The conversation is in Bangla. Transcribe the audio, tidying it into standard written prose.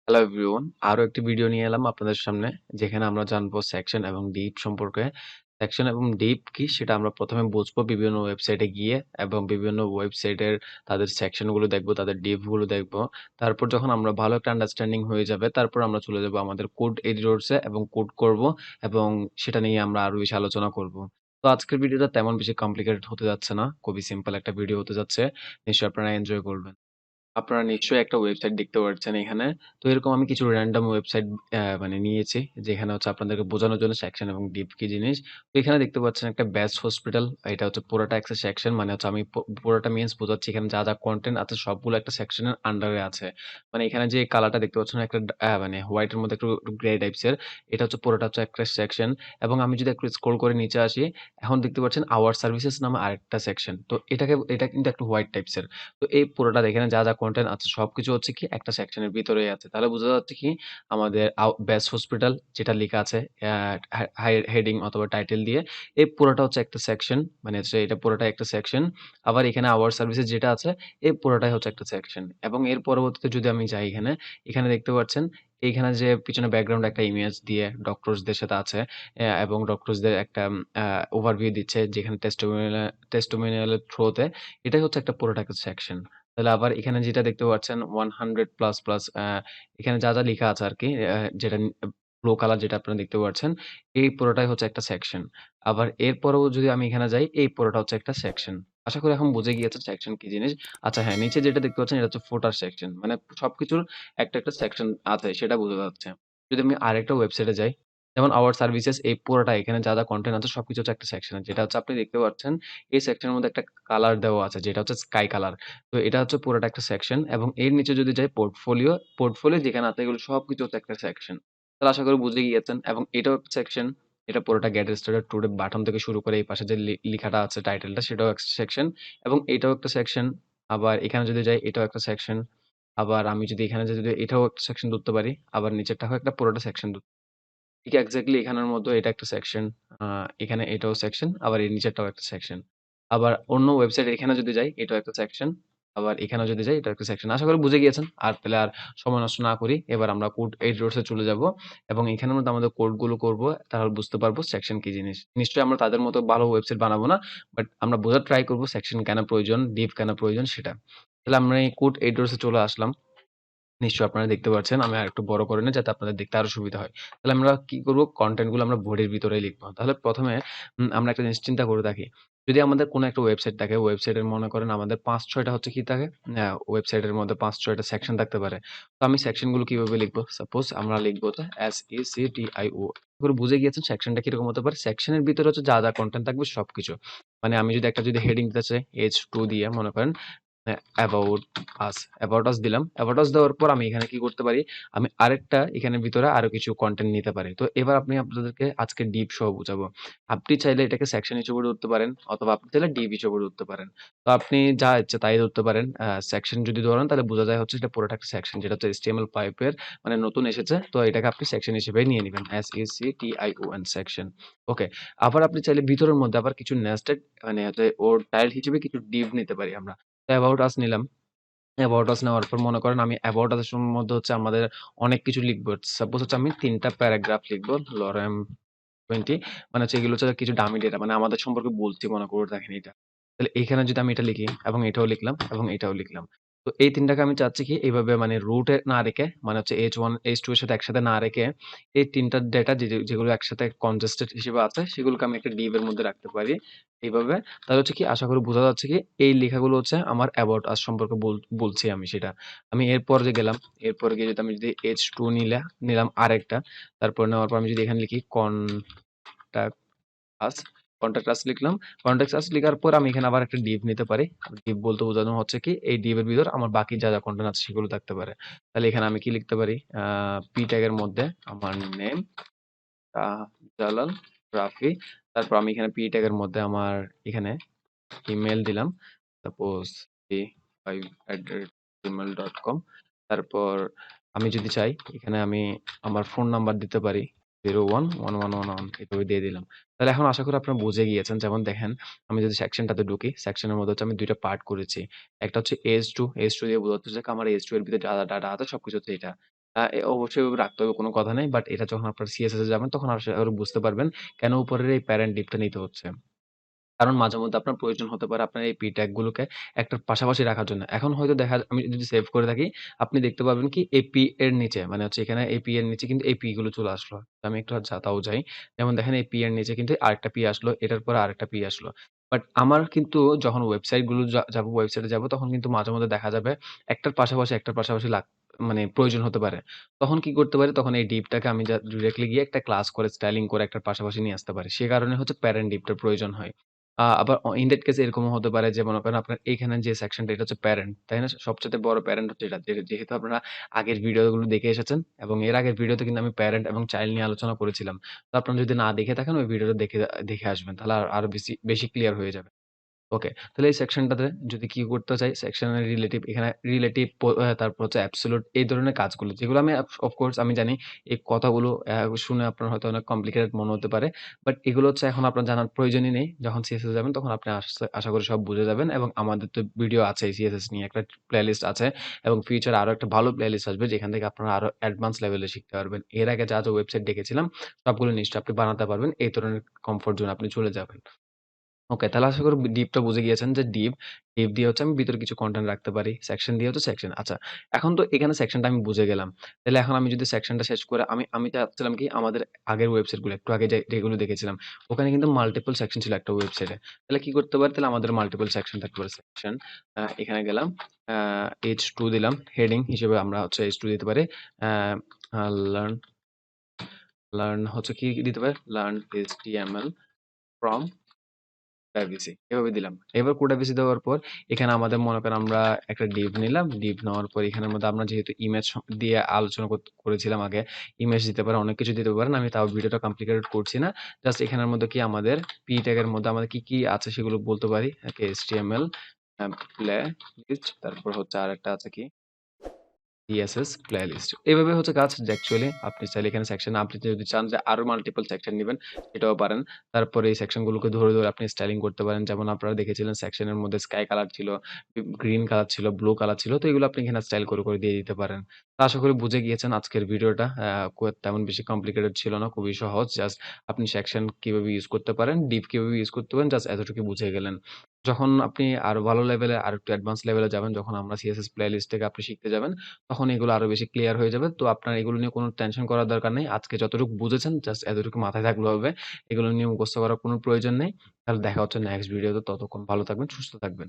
হ্যালো এভরিওয়ান, আরো একটি ভিডিও নিয়ে এলাম আপনাদের সামনে, যেখানে আমরা জানবো সেকশন এবং ডিপ সম্পর্কে। সেকশন এবং ডিপ কি সেটা আমরা প্রথমে বুঝবো বিভিন্ন ওয়েবসাইটে গিয়ে, এবং বিভিন্ন ওয়েবসাইটের তাদের সেকশন গুলো দেখবো, তাদের ডিপ গুলো দেখবো। তারপর যখন আমরা ভালো একটা আন্ডারস্ট্যান্ডিং হয়ে যাবে, তারপর আমরা চলে যাবো আমাদের কোড এডিটরসে এবং কোড করব, এবং সেটা নিয়ে আমরা আরো বেশি আলোচনা করব। তো আজকের ভিডিওটা তেমন বেশি কমপ্লিকেটেড হতে যাচ্ছে না, খুবই সিম্পল একটা ভিডিও হতে যাচ্ছে। নিশ্চয়ই আপনারা এনজয় করবেন। আপনারা নিশ্চয়ই একটা ওয়েবসাইট দেখতে পাচ্ছেন এখানে। তো এরকম আমি কিছু র‍্যান্ডম ওয়েবসাইট মানে নিয়েছি, যেখানে হচ্ছে আপনাদেরকে বোঝানোর জন্য সেকশন এবং ডিপ কি জিনিস। তো এখানে দেখতে পাচ্ছেন একটা বেস্ট হসপিটাল। এটা হচ্ছে পুরোটা একটা সেকশন, মানে হচ্ছে আমি পুরোটা মিনস বোঝাচ্ছি এখানে যা, যা কনটেন্ট আছে সবগুলো একটা সেকশনের আন্ডারে আছে। মানে এখানে যে কালারটা দেখতে পাচ্ছেন একটা মানে হোয়াইট এর মধ্যে একটু গ্রে টাইপস এর। এটা হচ্ছে পুরোটা হচ্ছে একটা সেকশন। এবং আমি যদি একটু স্ক্রল করে নিচে আসি, এখন দেখতে পাচ্ছেন আওয়ার সার্ভিসেস নামে আরেকটা সেকশন। তো এটা কিন্তু একটু হোয়াইট টাইপস এর। তো এই পুরোটা এখানে যা, যা কনটেন্ট আছে সবকিছু হচ্ছে কি একটা সেকশনের ভিতরেই আছে। তাহলে বোঝা যাচ্ছে কি আমাদের বেস্ট হসপিটাল যেটা লেখা আছে আ হেডিং অথবা টাইটেল দিয়ে, এই পুরোটা হচ্ছে একটা সেকশন। মানে হচ্ছে এটা পুরোটাই একটা সেকশন। আবার এখানে আওয়ার সার্ভিসেস যেটা আছে, এই পুরোটাই হচ্ছে একটা সেকশন। এবং এর পরবর্তীতে যদি আমি যাই এখানে দেখতে পাচ্ছেন এইখানে যে পিছনে ব্যাকগ্রাউন্ড একটা ইমেজ দিয়ে ডক্টরসদের সাথে আছে, এবং ডক্টরসদের একটা ওভারভিউ দিচ্ছে, যেখানে টেস্টিমোনিয়াল এর থ্রুতে এটাই হচ্ছে একটা পুরোটা একটা সেকশন। তাহলে আবার এখানে যেটা দেখতে পাচ্ছেন 100 প্লাস, প্লাস এখানে যা, যা লিখা আছে আরকি, যেটা ব্লু কালার যেটা আপনারা দেখতে পাচ্ছেন, এই পুরোটাই হচ্ছে একটা সেকশন। আবার এরপরেও যদি আমি এখানে যাই, এই পুরোটা হচ্ছে একটা সেকশন। আশা করি এখন বুঝে গিয়েছেন সেকশন কি জিনিস। আচ্ছা হ্যাঁ, নিচে যেটা দেখতে পাচ্ছেন এটা হচ্ছে ফুটার সেকশন। মানে সবকিছুর একটা, একটা সেকশন আছে সেটা বোঝা যাচ্ছে। যদি আমি আরেকটা ওয়েবসাইটে যাই, যেমন আওয়ার সার্ভিসেস, এই পুরোটা এখানে যা, যা কনটেন্ট আছে সবকিছু হচ্ছে একটা সেকশন। যেটা হচ্ছে আপনি দেখতে পাচ্ছেন এই সেকশনের মধ্যে একটা কালার দেওয়া আছে যেটা হচ্ছে স্কাই কালার। তো এটা হচ্ছে পুরোটা একটা সেকশন। এবং এর নিচে যদি যাই পোর্টফোলিও, পোর্টফোলিও যেখানে আছে এগুলো সবকিছু হচ্ছে একটা সেকশন। তাহলে আশা করি বুঝে গিয়েছেন। এবং এটাও একটা সেকশন। এটা পুরোটা গেট স্টার্টেড টুডে বাটন থেকে শুরু করে এই পাশে যে লিখাটা আছে টাইটেলটা, সেটাও একটা সেকশন। এবং এটাও একটা সেকশন। আবার এখানে যদি যাই এটাও একটা সেকশন। আবার আমি যদি এখানে যাই, যদি এটাও একটা সেকশন ধরতে পারি, আবার নিচেরটাও একটা পুরোটা সেকশন। ঠিক এক্সাক্টলি এখানের মতো এটা একটা সেকশন। আ এখানে এটাও সেকশন, আবার এর নিচেরটাও একটা সেকশন। আবার অন্য ওয়েবসাইটে এখানে যদি যাই, এটাও একটা সেকশন। আবার এখানেও যদি যাই, এটাও একটা সেকশন। আশা করি বুঝে গিয়েছেন। তাহলে আর সময় নষ্ট না করি। এবার আমরা কোড এডিটরস এ চলে যাবো, এবং এখানের মধ্যে আমাদের কোডগুলো করব। তাহলে বুঝতে পারবো সেকশন কি জিনিস। নিশ্চয়ই আমরা তাদের মতো ভালো ওয়েবসাইট বানাবো না। বাট আমরা বোঝার ট্রাই করব সেকশন কেন প্রয়োজন, ডিভ কেন প্রয়োজন সেটা। তাহলে আমরা এই কোড এডিটরস এ চলে আসলাম। নিশ্চয়ই আপনারা দেখতে পাচ্ছেন। আমি আরেকটু বড় করে নেই যাতে আপনাদের দেখতে আরো সুবিধা হয়। তাহলে আমরা কি করব? কনটেন্ট গুলো আমরা বডির ভিতরেই লিখব। তাহলে ১ম এ আমরা একটা জিনিস চিন্তা করে দেখি। যদি আমাদের কোনো একটা ওয়েবসাইট থাকে, ওয়েবসাইটের মনে করেন আমাদের ৫-৬ টা হচ্ছে কি থাকে? ওয়েবসাইটের মধ্যে ৫-৬ টা সেকশন থাকতে পারে। তো আমি সেকশন গুলো কিভাবে লিখব? সাপোজ আমরা লিখব হচ্ছে SECTIO করে বুঝে গিয়েছেন সেকশনটা কিরকম হতে পারে? সেকশনের ভিতরে হচ্ছে যা, যা কনটেন্ট থাকবে সবকিছু। মানে আমি যদি একটা হেডিং দিতে চাই H2 দিয়ে মনে করেন অ্যাবাউট আস, অ্যাবাউট আস দিলাম। অ্যাবাউট আস দেওয়ার পর আমি এখানে কি করতে পারি? আমি আরেকটা এখানের ভিতরে আরো কিছু কনটেন্ট নিতে পারি। তো এবার আপনাদেরকে আজকে ডিপ সহ বুঝাবো। আপনি চাইলে এটাকে সেকশন হিসেবে ধরতে পারেন, অথবা আপনি চাইলে ডিপ হিসেবে ধরতে পারেন। তো আপনি যা ইচ্ছা তাই ধরতে পারেন। সেকশন যদি ধরেন তাহলে বোঝা যায় হচ্ছে এটা পুরোটা একটা সেকশন, যেটা হচ্ছে HTML5 এর মানে নতুন এসেছে। তো এটাকে আপনি সেকশন হিসেবেই নিয়ে নিবেন। SECTION section. ওকে। আবার আপনি চাইলে ভিতরের মধ্যে আবার কিছু নেস্টেড, মানে হচ্ছে ওর টাইল হিসেবে কিছু ডিভ নিতে পারি আমরা। অ্যাবাউট আস নিলাম। অ্যাবাউট আস নেওয়ার পর মনে করেন আমি অ্যাবাউট আস এর মধ্যে হচ্ছে আমাদের অনেক কিছু লিখবো। সাপোজ হচ্ছে আমি ৩ টা প্যারাগ্রাফ লিখবো। লরেম 20, মানে হচ্ছে এগুলো হচ্ছে কিছু ডামি ডেটা, মানে আমাদের সম্পর্কে বলছি মনে করে দেখেন এটা। তাহলে এখানে যদি আমি এটা লিখি, এবং এটাও লিখলাম, এবং এটাও লিখলাম। তো এই ৩ টাকে আমি চাচ্ছি কি এইভাবে মানে রুট এ না রেখে, মানে হচ্ছে H1, H2 এর সাথে একসাথে না রেখে, এই ৩ টা ডেটা যেগুলো একসাথে কনজেস্টেড হিসেবে আছে সেগুলোকে আমি একটা ডিভ এর মধ্যে রাখতে পারি। এইভাবে। তাহলে হচ্ছে কি আশা করি বোঝা যাচ্ছে কি এই লেখাগুলো হচ্ছে আমার অ্যাবাউট আস সম্পর্কে বলছি আমি সেটা। আমি এরপর যে গেলাম, এরপরে গিয়ে যদি আমি H2 নিলাম আরেকটা। তারপর নেওয়ার পর আমি যদি এখানে লিখি কনট্যাক্ট আস, কনট্যাক্ট আস লিখলাম। কনট্যাক্ট আস লিখার পর আমি এখানে আবার একটা ডিভ নিতে পারি। ডিভ বলতে বোঝানো হচ্ছে কি এই ডিভ এর ভিতর আমার বাকি যা, যা কনটেন্ট আছে সেগুলো থাকতে পারে। তাহলে এখানে আমি কি লিখতে পারি? পি ট্যাগ এর মধ্যে আমার নেম জালাল রাফি। তারপর আমি এখানে পি ট্যাগ এর মধ্যে আমার এখানে ইমেইল দিলাম। Suppose a5@gmail.com। তারপর আমি যদি চাই এখানে আমি আমার ফোন নাম্বার দিতে পারি 011111, এভাবে দিয়ে দিলাম। তাহলে এখন আশা করি আপনারা বুঝে গিয়েছেন। যেমন দেখেন, আমি যদি সেকশনটাতে ঢুকি, সেকশনের মধ্যে হচ্ছে আমি ২ টা পার্ট করেছি। একটা হচ্ছে H2 দিয়ে বোঝাচ্ছে যে আমার H2 এর ভিতরে যা, যা ডাটা আছে সবকিছু হচ্ছে এটা। অবশ্যই এভাবে রাখতে হবে কোনো কথা নেই। বাট এটা যখন আপনার CSS এ যাবেন তখন আশা করি বুঝতে পারবেন কেন উপরের এই প্যারেন্ট ডিপটা নিতে হচ্ছে। কারণ মাঝেমধ্যে আপনার প্রয়োজন হতে পারে আপনার এই ট্যাগ গুলোকে একটার পাশাপাশি রাখার জন্য। এখন হয়তো আমি যদি সেভ করে থাকি, আপনি দেখতে পাবেন কি এপি এর নিচে মানে হচ্ছে এখানে এপি এর নিচে কিন্তু এপি গুলো চলে আসলো। তো আমি একটু তাও যাই। যেমন দেখেন এই পি এর নিচে কিন্তু আরেকটা পি আসলো, এটার পরে আরেকটা পি আসলো। বাট আমার কিন্তু যখন ওয়েবসাইট গুলো যাবো ওয়েবসাইটে যাবো তখন কিন্তু মাঝেমধ্যে দেখা যাবে একটার পাশাপাশি মানে প্রয়োজন হতে পারে। তখন কি করতে পারি? তখন এই ডিপটাকে আমি ডিরেক্টলি গিয়ে একটা ক্লাস করে স্টাইলিং করে একটার পাশাপাশি নিয়ে আসতে পারি। সে কারণে হচ্ছে প্যারেন্ট ডিপটার প্রয়োজন হয়। আবার ইন that কেস এরকমও হতে পারে যে মনে করেন আপনার এইখানে যে সেকশনটা এটা হচ্ছে প্যারেন্ট, তাই না? সবচাইতে বড় প্যারেন্ট হচ্ছে এটা। যেহেতু আপনারা আগের ভিডিওগুলো দেখে এসেছেন এবং এর আগের ভিডিওতে কিন্তু আমি প্যারেন্ট এবং চাইল্ড নিয়ে আলোচনা করেছিলাম। তো আপনারা যদি না দেখে থাকেন ওই ভিডিওটা দেখে আসবেন। তাহলে আরো বেশি ক্লিয়ার হয়ে যাবে। ওকে। তাহলে এই সেকশনটাতে যদি কি করতে চাই, সেকশনের রিলেটিভ এখানে রিলেটিভ তারপর হচ্ছে অ্যাবসোলিউট এই ধরনের কাজগুলো যেগুলো আমি অফ কোর্স আমি জানি এই কথাগুলো শুনে আপনার হয়তো অনেক কমপ্লিকেটেড মনে হতে পারে। বাট এগুলো হচ্ছে এখন আপনার জানার প্রয়োজনই নেই। যখন সিএসএস এ যাবেন তখন আপনি আশা করি সব বুঝে যাবেন এবং আমাদের তো ভিডিও আছেই সিএসএস নিয়ে একটা প্লেলিস্ট আছে এবং ফিউচারে আরো একটা ভালো প্লেলিস্ট আসবে যেখান থেকে আপনারা আরো অ্যাডভান্স লেভেলে শিখতে পারবেন। এর আগে যা ওয়েবসাইট দেখেছিলাম সবগুলো নিশ্চয়ই আপনি বানাতে পারবেন। এই ধরনের কমফোর্ট জোন আপনি চলে যাবেন। ওকে, তাহলে আশা করি ডিপটা বুঝে গিয়েছেন যে ডিপ দিয়ে হচ্ছে আমি ভিতরে কিছু কনটেন্ট রাখতে পারি। সেকশন দিয়ে হচ্ছে সেকশন। আচ্ছা, এখন তো এখানে সেকশনটা আমি বুঝে গেলাম। তাহলে এখন আমি যদি সেকশনটা শেষ করে আমি চাচ্ছিলাম কি আমাদের আগের ওয়েবসাইটগুলো একটু আগে যেগুলো দেখেছিলাম, ওখানে কিন্তু মাল্টিপল সেকশন ছিল একটা ওয়েবসাইটে। তাহলে কি করতে পারি? তাহলে আমাদের মাল্টিপল সেকশন থাকতে পারে। সেকশন এখানে গেলাম। আ H2 দিলাম। হেডিং হিসেবে আমরা হচ্ছে H2 দিতে পারি। আ আ লার্ন লার্ন হচ্ছে কি দিতে পারি? লার্ন HTML ফ্রম প্রাইভেসি এভাবে দিলাম। এবার প্রাইভেসি দেওয়ার পর এখানে আমাদের মনে করেন আমরা একটা ডিভ নিলাম। ডিভ নেওয়ার পর এখানের মধ্যে আমরা যেহেতু ইমেজ দিয়ে আলোচনা করেছিলাম আগে, ইমেজ দিতে পারেন, অনেক কিছু দিতে পারেন। আমি তাও ভিডিওটা কমপ্লিকেটেড করছি না। জাস্ট এখানের মধ্যে কি আমাদের পি ট্যাগের মধ্যে আমাদের কি আছে সেগুলো বলতে পারি। ওকে, HTML প্লে লিস্ট তারপর হচ্ছে আরেকটা আছে কি CSS প্লেলিস্ট। এভাবে হচ্ছে কাজ যে অ্যাকচুয়ালি আপনি চাইলে এখানে সেকশন আপনি যদি চান যে আরো মাল্টিপল সেকশন নিবেন সেটাও পারেন। তারপরে এই সেকশন গুলোকে ধরে আপনি স্টাইলিং করতে পারেন। যেমন আপনারা দেখেছিলেন সেকশনের মধ্যে স্কাই কালার ছিল, গ্রিন কালার ছিল, ব্লু কালার ছিল। তো এগুলো আপনি এখানে স্টাইল করে দিয়ে দিতে পারেন। তো আশা করি বুঝে গিয়েছেন আজকের ভিডিওটা। তেমন বেশি কমপ্লিকেটেড ছিল না। খুবই সহজ। জাস্ট আপনি সেকশন কিভাবে ইউজ করতে পারেন, ডিভ কিভাবে ইউজ করতে পারেন জাস্ট এতটুকু বুঝে গেলেন। যখন আপনি আরো ভালো লেভেলে আরেকটু অ্যাডভান্স লেভেলে যাবেন, যখন আমরা CSS প্লেলিস্ট থেকে আপনি শিখতে যাবেন তখন এগুলো আরো বেশি ক্লিয়ার হয়ে যাবে। তো আপনার এগুলো নিয়ে কোনো টেনশন করার দরকার নেই। আজকে যতটুকু বুঝেছেন জাস্ট এতটুকু মাথায় থাকলে হবে। এগুলো নিয়ে মুখস্থ করার কোনো প্রয়োজন নেই। তাহলে দেখা হচ্ছে নেক্সট ভিডিওতে। ততক্ষণ ভালো থাকবেন, সুস্থ থাকবেন।